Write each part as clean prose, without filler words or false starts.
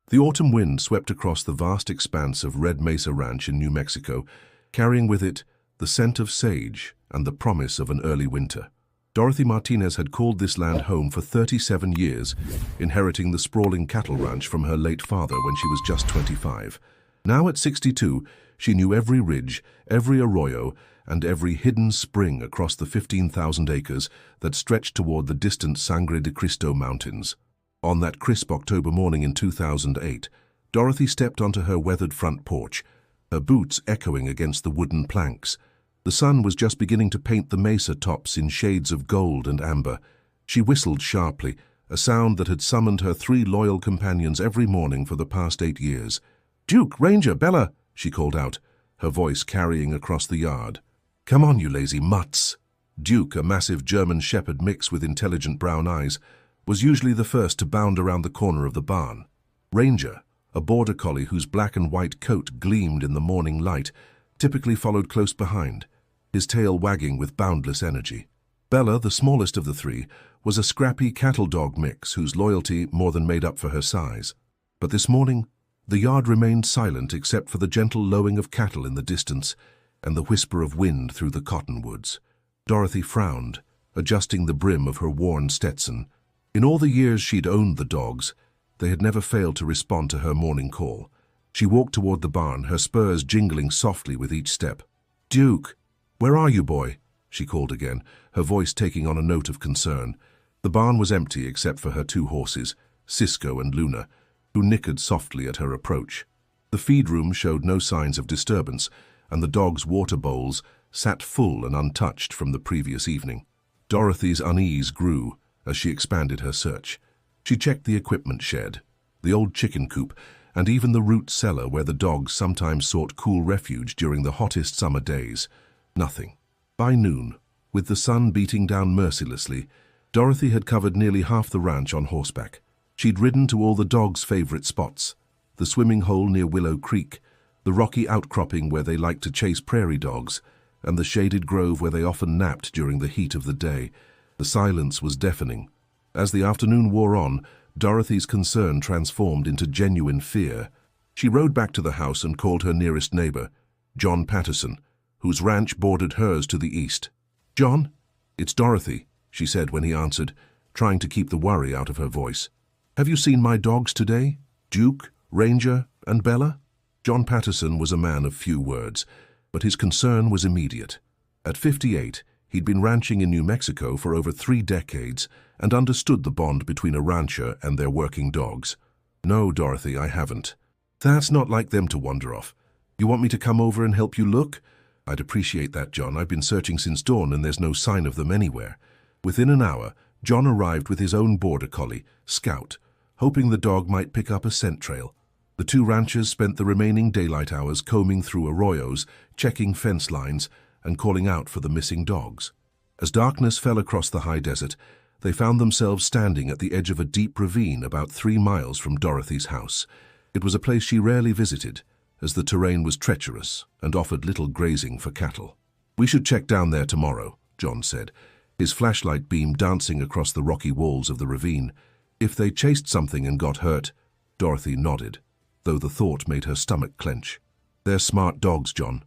The autumn wind swept across the vast expanse of Red Mesa Ranch in New Mexico, carrying with it the scent of sage and the promise of an early winter. Dorothy Martinez had called this land home for 37 years, inheriting the sprawling cattle ranch from her late father when she was just 25. Now at 62, she knew every ridge, every arroyo, and every hidden spring across the 15,000 acres that stretched toward the distant Sangre de Cristo Mountains. On that crisp October morning in 2008, Dorothy stepped onto her weathered front porch, her boots echoing against the wooden planks. The sun was just beginning to paint the mesa tops in shades of gold and amber. She whistled sharply, a sound that had summoned her 3 loyal companions every morning for the past 8 years. "Duke, Ranger, Bella," she called out, her voice carrying across the yard. "Come on, you lazy mutts." Duke, a massive German shepherd mix with intelligent brown eyes, was usually the first to bound around the corner of the barn. Ranger, a border collie whose black and white coat gleamed in the morning light, typically followed close behind, his tail wagging with boundless energy. Bella, the smallest of the 3, was a scrappy cattle dog mix whose loyalty more than made up for her size. But this morning, the yard remained silent except for the gentle lowing of cattle in the distance and the whisper of wind through the cottonwoods. Dorothy frowned, adjusting the brim of her worn Stetson. In all the years she'd owned the dogs, they had never failed to respond to her morning call. She walked toward the barn, her spurs jingling softly with each step. "Duke, where are you, boy?" she called again, her voice taking on a note of concern. The barn was empty except for her 2 horses, Cisco and Luna, who nickered softly at her approach. The feed room showed no signs of disturbance, and the dogs' water bowls sat full and untouched from the previous evening. Dorothy's unease grew as she expanded her search. She checked the equipment shed, the old chicken coop, and even the root cellar where the dogs sometimes sought cool refuge during the hottest summer days. Nothing. By noon, with the sun beating down mercilessly, Dorothy had covered nearly half the ranch on horseback. She'd ridden to all the dogs' favorite spots: the swimming hole near Willow Creek, the rocky outcropping where they liked to chase prairie dogs, and the shaded grove where they often napped during the heat of the day. The silence was deafening. As the afternoon wore on, Dorothy's concern transformed into genuine fear. She rode back to the house and called her nearest neighbor, John Patterson, whose ranch bordered hers to the east. "John, it's Dorothy," she said when he answered, trying to keep the worry out of her voice. "Have you seen my dogs today? Duke, Ranger, and Bella?" John Patterson was a man of few words, but his concern was immediate. At 58, he'd been ranching in New Mexico for over 3 decades and understood the bond between a rancher and their working dogs. "No, Dorothy, I haven't." "That's not like them to wander off. You want me to come over and help you look?" "I'd appreciate that, John. I've been searching since dawn and there's no sign of them anywhere." Within an hour, John arrived with his own border collie, Scout, hoping the dog might pick up a scent trail. The 2 ranchers spent the remaining daylight hours combing through arroyos, checking fence lines, and calling out for the missing dogs. As darkness fell across the high desert, they found themselves standing at the edge of a deep ravine about 3 miles from Dorothy's house. It was a place she rarely visited, as the terrain was treacherous and offered little grazing for cattle. "We should check down there tomorrow," John said, his flashlight beam dancing across the rocky walls of the ravine. "If they chased something and got hurt," Dorothy nodded, though the thought made her stomach clench. "They're smart dogs, John.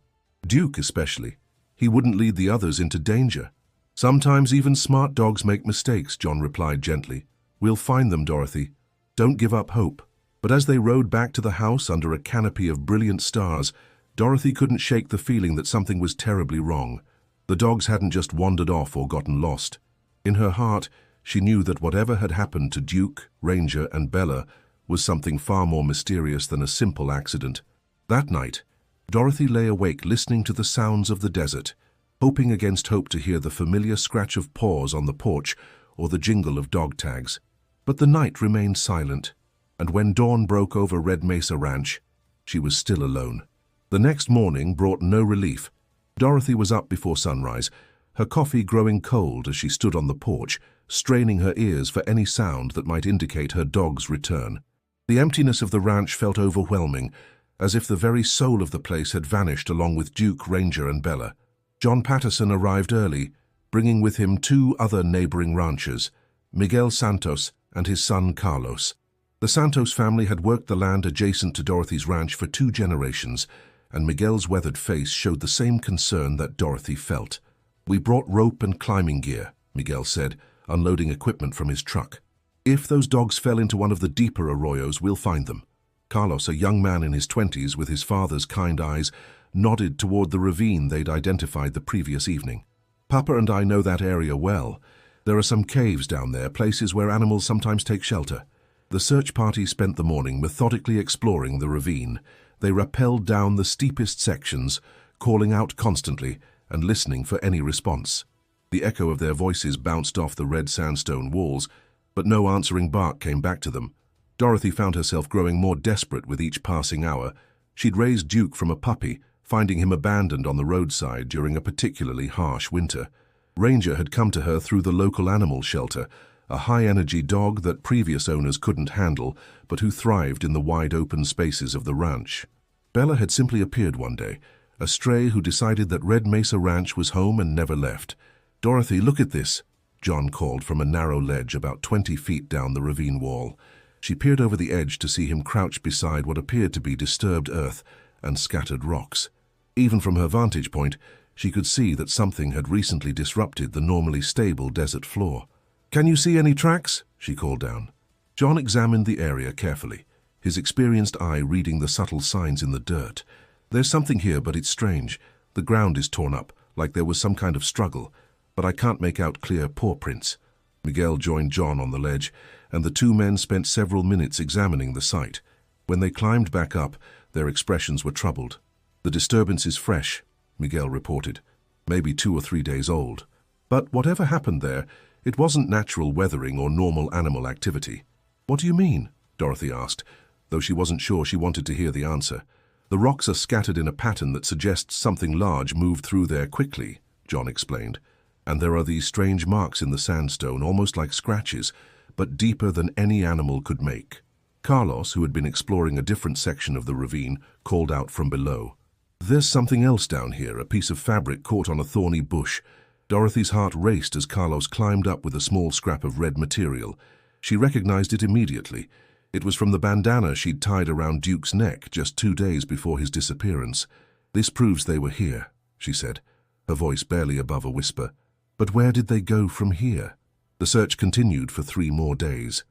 Duke especially. He wouldn't lead the others into danger." "Sometimes even smart dogs make mistakes," John replied gently. "We'll find them, Dorothy. Don't give up hope." But as they rode back to the house under a canopy of brilliant stars, Dorothy couldn't shake the feeling that something was terribly wrong. The dogs hadn't just wandered off or gotten lost. In her heart, she knew that whatever had happened to Duke, Ranger, and Bella was something far more mysterious than a simple accident. That night, Dorothy lay awake listening to the sounds of the desert, hoping against hope to hear the familiar scratch of paws on the porch or the jingle of dog tags. But the night remained silent, and when dawn broke over Red Mesa Ranch, she was still alone. The next morning brought no relief. Dorothy was up before sunrise, her coffee growing cold as she stood on the porch, straining her ears for any sound that might indicate her dog's return. The emptiness of the ranch felt overwhelming, as if the very soul of the place had vanished along with Duke, Ranger, and Bella. John Patterson arrived early, bringing with him 2 other neighboring ranchers, Miguel Santos and his son Carlos. The Santos family had worked the land adjacent to Dorothy's ranch for 2 generations, and Miguel's weathered face showed the same concern that Dorothy felt. "We brought rope and climbing gear," Miguel said, unloading equipment from his truck. "If those dogs fell into one of the deeper arroyos, we'll find them." Carlos, a young man in his 20s with his father's kind eyes, nodded toward the ravine they'd identified the previous evening. "Papa and I know that area well. There are some caves down there, places where animals sometimes take shelter." The search party spent the morning methodically exploring the ravine. They rappelled down the steepest sections, calling out constantly and listening for any response. The echo of their voices bounced off the red sandstone walls, but no answering bark came back to them. Dorothy found herself growing more desperate with each passing hour. She'd raised Duke from a puppy, finding him abandoned on the roadside during a particularly harsh winter. Ranger had come to her through the local animal shelter, a high-energy dog that previous owners couldn't handle, but who thrived in the wide-open spaces of the ranch. Bella had simply appeared one day, a stray who decided that Red Mesa Ranch was home and never left. "Dorothy, look at this," John called from a narrow ledge about 20 feet down the ravine wall. She peered over the edge to see him crouched beside what appeared to be disturbed earth and scattered rocks. Even from her vantage point, she could see that something had recently disrupted the normally stable desert floor. "Can you see any tracks?" she called down. John examined the area carefully, his experienced eye reading the subtle signs in the dirt. "There's something here, but it's strange. The ground is torn up, like there was some kind of struggle, but I can't make out clear paw prints." Miguel joined John on the ledge, and the 2 men spent several minutes examining the site. When they climbed back up, their expressions were troubled. "The disturbance is fresh," Miguel reported, "maybe 2 or 3 days old. But whatever happened there, it wasn't natural weathering or normal animal activity." "What do you mean?" Dorothy asked, though she wasn't sure she wanted to hear the answer. "The rocks are scattered in a pattern that suggests something large moved through there quickly," John explained. "And there are these strange marks in the sandstone, almost like scratches, but deeper than any animal could make." Carlos, who had been exploring a different section of the ravine, called out from below. "There's something else down here, a piece of fabric caught on a thorny bush." Dorothy's heart raced as Carlos climbed up with a small scrap of red material. She recognized it immediately. It was from the bandana she'd tied around Duke's neck just 2 days before his disappearance. "This proves they were here," she said, her voice barely above a whisper. "But where did they go from here?" The search continued for 3 more days.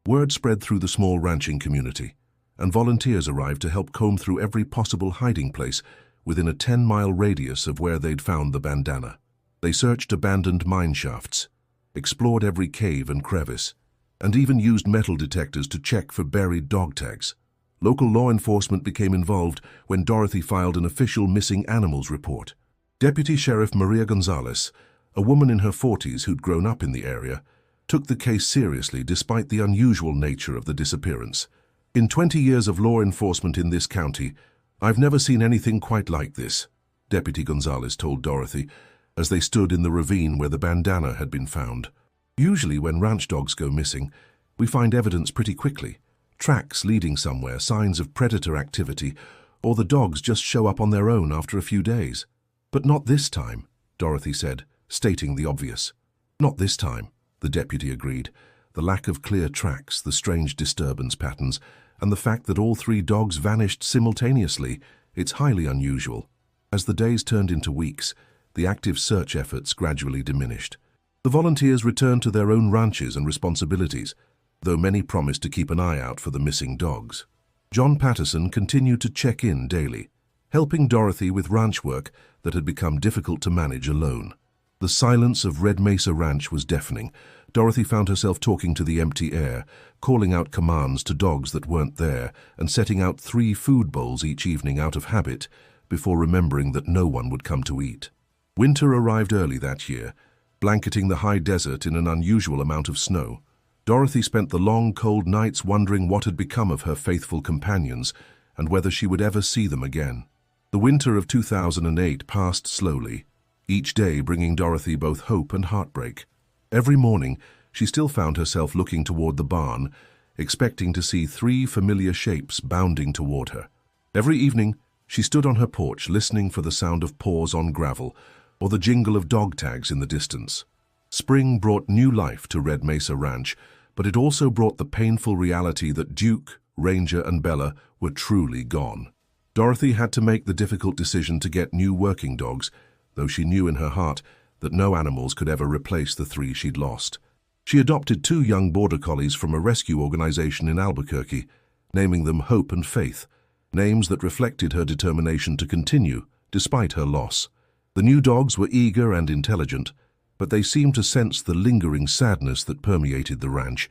Word spread through the small ranching community, and volunteers arrived to help comb through every possible hiding place within a 10-mile radius of where they'd found the bandana. They searched abandoned mine shafts, explored every cave and crevice, and even used metal detectors to check for buried dog tags. Local law enforcement became involved when Dorothy filed an official missing animals report. Deputy Sheriff Maria Gonzalez, a woman in her 40s who'd grown up in the area, took the case seriously despite the unusual nature of the disappearance. "In 20 years of law enforcement in this county, I've never seen anything quite like this," Deputy Gonzalez told Dorothy as they stood in the ravine where the bandana had been found. "Usually when ranch dogs go missing, we find evidence pretty quickly. Tracks leading somewhere, signs of predator activity, or the dogs just show up on their own after a few days. But not this time," Dorothy said, stating the obvious. "Not this time," the deputy agreed. "The lack of clear tracks, the strange disturbance patterns, and the fact that all 3 dogs vanished simultaneously, it's highly unusual." As the days turned into weeks, the active search efforts gradually diminished. The volunteers returned to their own ranches and responsibilities, though many promised to keep an eye out for the missing dogs. John Patterson continued to check in daily, helping Dorothy with ranch work that had become difficult to manage alone. The silence of Red Mesa Ranch was deafening. Dorothy found herself talking to the empty air, calling out commands to dogs that weren't there, and setting out 3 food bowls each evening out of habit, before remembering that no one would come to eat. Winter arrived early that year, blanketing the high desert in an unusual amount of snow. Dorothy spent the long, cold nights wondering what had become of her faithful companions and whether she would ever see them again. The winter of 2008 passed slowly, each day bringing Dorothy both hope and heartbreak. Every morning, she still found herself looking toward the barn, expecting to see 3 familiar shapes bounding toward her. Every evening, she stood on her porch listening for the sound of paws on gravel or the jingle of dog tags in the distance. Spring brought new life to Red Mesa Ranch, but it also brought the painful reality that Duke, Ranger, and Bella were truly gone. Dorothy had to make the difficult decision to get new working dogs, though she knew in her heart that no animals could ever replace the three she'd lost. She adopted 2 young border collies from a rescue organization in Albuquerque, naming them Hope and Faith, names that reflected her determination to continue, despite her loss. The new dogs were eager and intelligent, but they seemed to sense the lingering sadness that permeated the ranch.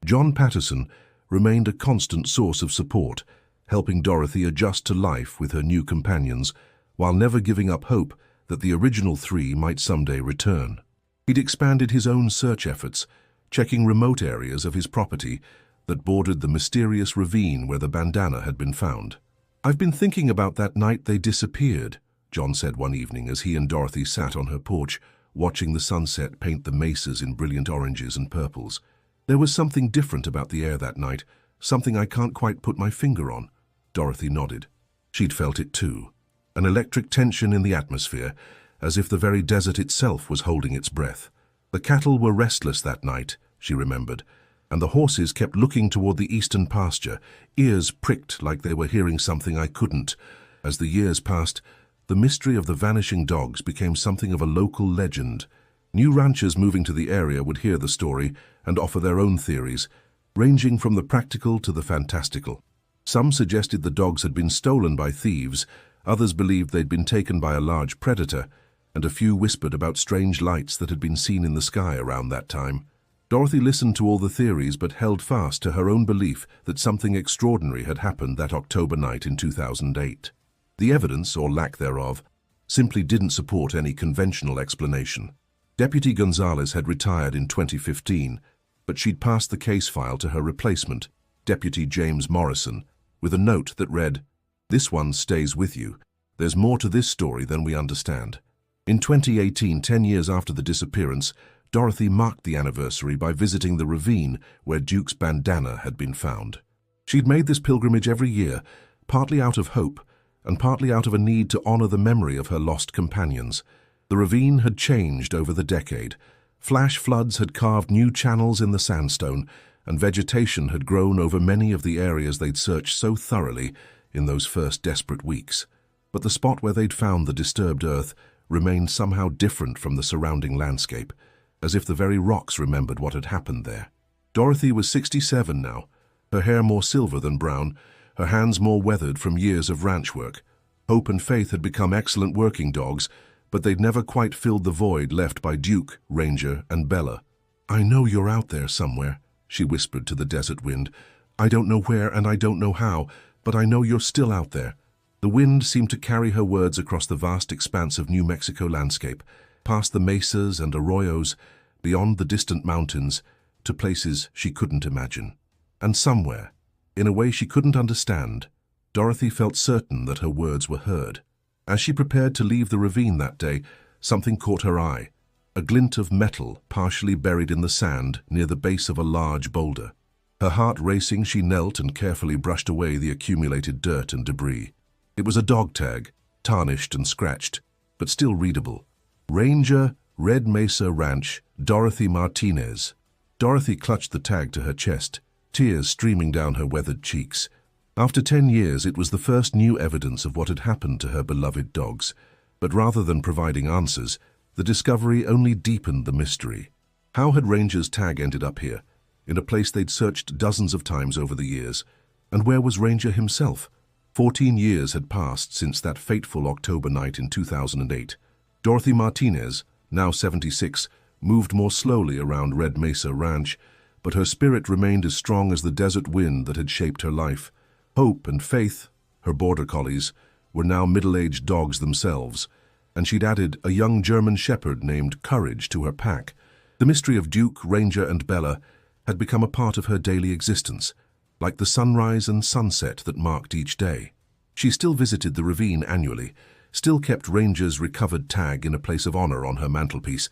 John Patterson remained a constant source of support, helping Dorothy adjust to life with her new companions, while never giving up hope that the original 3 might someday return. He'd expanded his own search efforts, checking remote areas of his property that bordered the mysterious ravine where the bandana had been found. "I've been thinking about that night they disappeared," John said one evening as he and Dorothy sat on her porch, watching the sunset paint the mesas in brilliant oranges and purples. "There was something different about the air that night, something I can't quite put my finger on." Dorothy nodded. She'd felt it too, an electric tension in the atmosphere, as if the very desert itself was holding its breath. The cattle were restless that night, she remembered, and the horses kept looking toward the eastern pasture, ears pricked like they were hearing something I couldn't. As the years passed, the mystery of the vanishing dogs became something of a local legend. New ranchers moving to the area would hear the story and offer their own theories, ranging from the practical to the fantastical. Some suggested the dogs had been stolen by thieves, others believed they'd been taken by a large predator, and a few whispered about strange lights that had been seen in the sky around that time. Dorothy listened to all the theories but held fast to her own belief that something extraordinary had happened that October night in 2008. The evidence, or lack thereof, simply didn't support any conventional explanation. Deputy Gonzalez had retired in 2015, but she'd passed the case file to her replacement, Deputy James Morrison, with a note that read, "This one stays with you. There's more to this story than we understand." In 2018, 10 years after the disappearance, Dorothy marked the anniversary by visiting the ravine where Duke's bandana had been found. She'd made this pilgrimage every year, partly out of hope and partly out of a need to honor the memory of her lost companions. The ravine had changed over the decade. Flash floods had carved new channels in the sandstone, and vegetation had grown over many of the areas they'd searched so thoroughly in those first desperate weeks. But the spot where they'd found the disturbed earth remained somehow different from the surrounding landscape, as if the very rocks remembered what had happened there. Dorothy was 67 now, her hair more silver than brown, her hands more weathered from years of ranch work. Hope and Faith had become excellent working dogs, but they'd never quite filled the void left by Duke, Ranger, and Bella. "I know you're out there somewhere," she whispered to the desert wind. "I don't know where and I don't know how, but I know you're still out there." The wind seemed to carry her words across the vast expanse of New Mexico landscape, past the mesas and arroyos, beyond the distant mountains, to places she couldn't imagine. And somewhere, in a way she couldn't understand, Dorothy felt certain that her words were heard. As she prepared to leave the ravine that day, something caught her eye, a glint of metal partially buried in the sand near the base of a large boulder. Her heart racing, she knelt and carefully brushed away the accumulated dirt and debris. It was a dog tag, tarnished and scratched, but still readable. Ranger, Red Mesa Ranch, Dorothy Martinez. Dorothy clutched the tag to her chest, tears streaming down her weathered cheeks. After 10 years, it was the first new evidence of what had happened to her beloved dogs. But rather than providing answers, the discovery only deepened the mystery. How had Ranger's tag ended up here, in a place they'd searched dozens of times over the years? And where was Ranger himself? 14 years had passed since that fateful October night in 2008. Dorothy Martinez, now 76, moved more slowly around Red Mesa Ranch, but her spirit remained as strong as the desert wind that had shaped her life. Hope and Faith, her border collies, were now middle-aged dogs themselves, and she'd added a young German shepherd named Courage to her pack. The mystery of Duke, Ranger, and Bella had become a part of her daily existence, like the sunrise and sunset that marked each day. She still visited the ravine annually, still kept Ranger's recovered tag in a place of honor on her mantelpiece,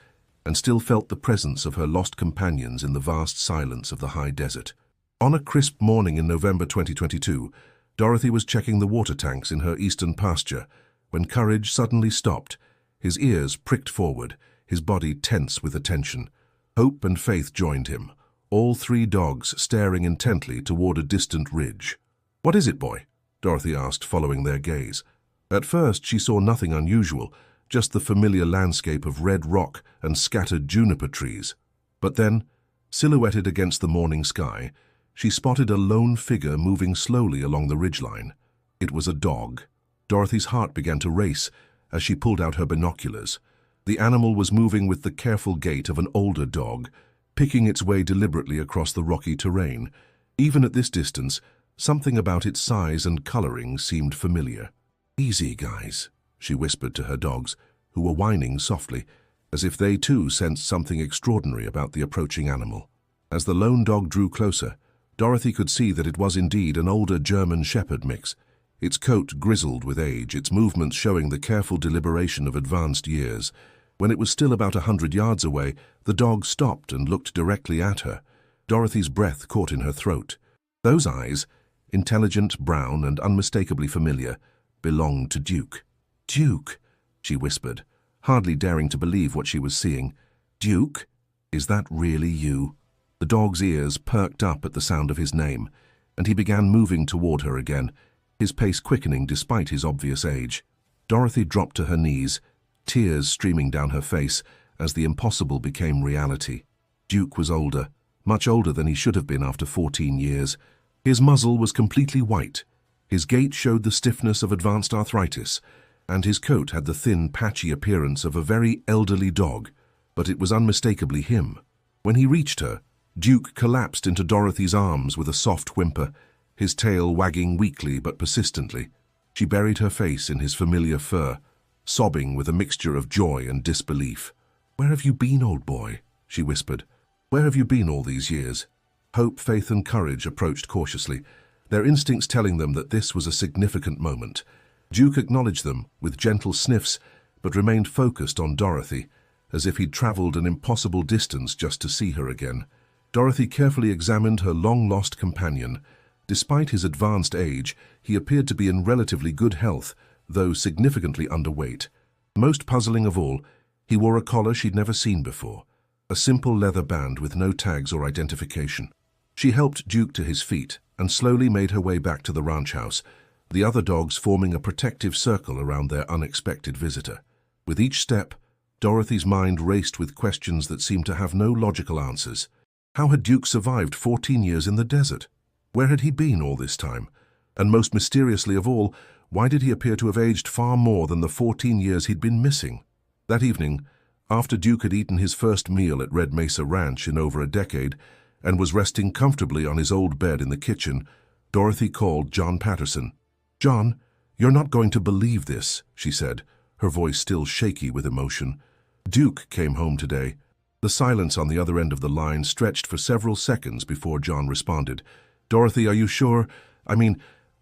and still felt the presence of her lost companions in the vast silence of the high desert. On a crisp morning in November 2022, Dorothy was checking the water tanks in her eastern pasture when Courage suddenly stopped, his ears pricked forward, his body tense with attention. Hope and Faith joined him, all three dogs staring intently toward a distant ridge. "What is it, boy?" Dorothy asked, following their gaze. At first, she saw nothing unusual, just the familiar landscape of red rock and scattered juniper trees. But then, silhouetted against the morning sky, she spotted a lone figure moving slowly along the ridgeline. It was a dog. Dorothy's heart began to race as she pulled out her binoculars. The animal was moving with the careful gait of an older dog, picking its way deliberately across the rocky terrain. Even at this distance, something about its size and coloring seemed familiar. "Easy, guys," she whispered to her dogs, who were whining softly, as if they too sensed something extraordinary about the approaching animal. As the lone dog drew closer, Dorothy could see that it was indeed an older German shepherd mix, its coat grizzled with age, its movements showing the careful deliberation of advanced years. When it was still about 100 yards away, the dog stopped and looked directly at her. Dorothy's breath caught in her throat. Those eyes, intelligent, brown, and unmistakably familiar, belonged to Duke. "Duke," she whispered, hardly daring to believe what she was seeing. "Duke, is that really you?" The dog's ears perked up at the sound of his name, and he began moving toward her again, his pace quickening despite his obvious age. Dorothy dropped to her knees, tears streaming down her face as the impossible became reality. Duke was older, much older than he should have been after 14 years. His muzzle was completely white, his gait showed the stiffness of advanced arthritis, and his coat had the thin, patchy appearance of a very elderly dog, but it was unmistakably him. When he reached her, Duke collapsed into Dorothy's arms with a soft whimper, his tail wagging weakly but persistently. She buried her face in his familiar fur, sobbing with a mixture of joy and disbelief. "Where have you been, old boy?" she whispered. "Where have you been all these years?" Hope, faith, and courage approached cautiously, their instincts telling them that this was a significant moment. Duke acknowledged them with gentle sniffs, but remained focused on Dorothy, as if he'd traveled an impossible distance just to see her again. Dorothy carefully examined her long-lost companion. Despite his advanced age, he appeared to be in relatively good health, though significantly underweight. Most puzzling of all, he wore a collar she'd never seen before, a simple leather band with no tags or identification. She helped Duke to his feet and slowly made her way back to the ranch house, the other dogs forming a protective circle around their unexpected visitor. With each step, Dorothy's mind raced with questions that seemed to have no logical answers. How had Duke survived 14 years in the desert? Where had he been all this time? And most mysteriously of all, why did he appear to have aged far more than the 14 years he'd been missing? That evening, after Duke had eaten his first meal at Red Mesa Ranch in over a decade and was resting comfortably on his old bed in the kitchen, Dorothy called John Patterson. "John, you're not going to believe this," she said, her voice still shaky with emotion. "Duke came home today." The silence on the other end of the line stretched for several seconds before John responded. "Dorothy, are you sure? I mean,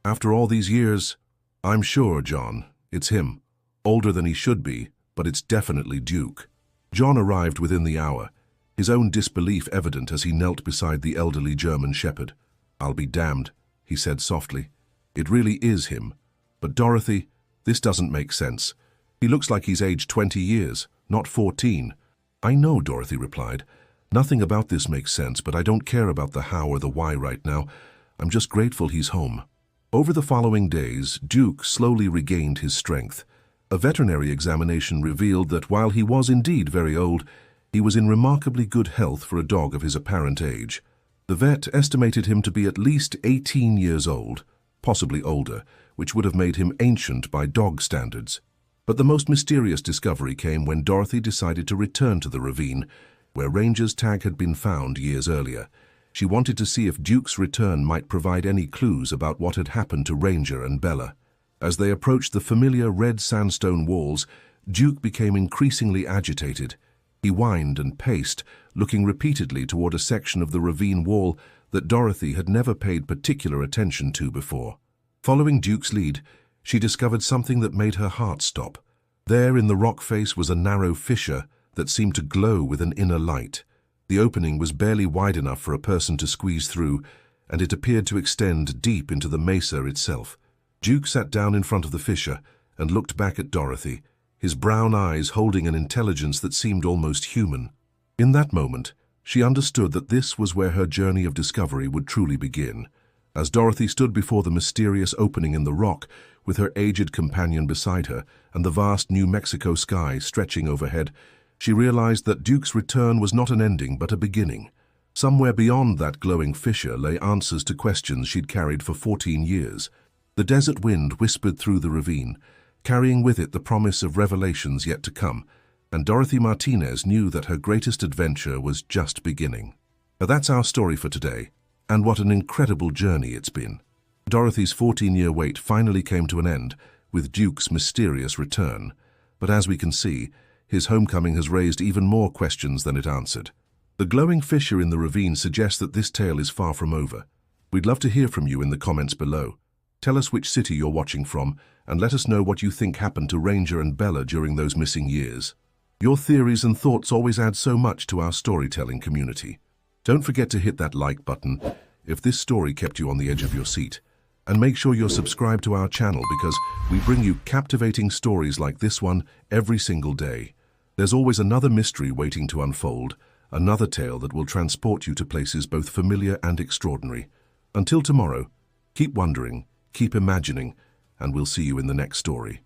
after all these years?" "I'm sure, John. It's him. Older than he should be, but it's definitely Duke." John arrived within the hour, his own disbelief evident as he knelt beside the elderly German shepherd. "I'll be damned," he said softly. "It really is him. But Dorothy, this doesn't make sense. He looks like he's aged 20 years, not 14. "I know," Dorothy replied. "Nothing about this makes sense, but I don't care about the how or the why right now. I'm just grateful he's home." Over the following days, Duke slowly regained his strength. A veterinary examination revealed that while he was indeed very old, he was in remarkably good health for a dog of his apparent age. The vet estimated him to be at least 18 years old, possibly older, which would have made him ancient by dog standards. But the most mysterious discovery came when Dorothy decided to return to the ravine, where Ranger's tag had been found years earlier. She wanted to see if Duke's return might provide any clues about what had happened to Ranger and Bella. As they approached the familiar red sandstone walls, Duke became increasingly agitated. He whined and paced, looking repeatedly toward a section of the ravine wall that Dorothy had never paid particular attention to before. Following Duke's lead, she discovered something that made her heart stop. There in the rock face was a narrow fissure that seemed to glow with an inner light. The opening was barely wide enough for a person to squeeze through, and it appeared to extend deep into the mesa itself. Duke sat down in front of the fissure and looked back at Dorothy, his brown eyes holding an intelligence that seemed almost human. In that moment, She understood that this was where her journey of discovery would truly begin. As Dorothy stood before the mysterious opening in the rock, with her aged companion beside her and the vast New Mexico sky stretching overhead, she realized that Duke's return was not an ending but a beginning. Somewhere beyond that glowing fissure lay answers to questions she'd carried for 14 years. The desert wind whispered through the ravine, carrying with it the promise of revelations yet to come, and Dorothy Martinez knew that her greatest adventure was just beginning. But that's our story for today, and what an incredible journey it's been. Dorothy's 14-year wait finally came to an end, with Duke's mysterious return. But as we can see, his homecoming has raised even more questions than it answered. The glowing fissure in the ravine suggests that this tale is far from over. We'd love to hear from you in the comments below. Tell us which city you're watching from, and let us know what you think happened to Ranger and Bella during those missing years. Your theories and thoughts always add so much to our storytelling community. Don't forget to hit that like button if this story kept you on the edge of your seat. And make sure you're subscribed to our channel because we bring you captivating stories like this one every single day. There's always another mystery waiting to unfold, another tale that will transport you to places both familiar and extraordinary. Until tomorrow, keep wondering, keep imagining, and we'll see you in the next story.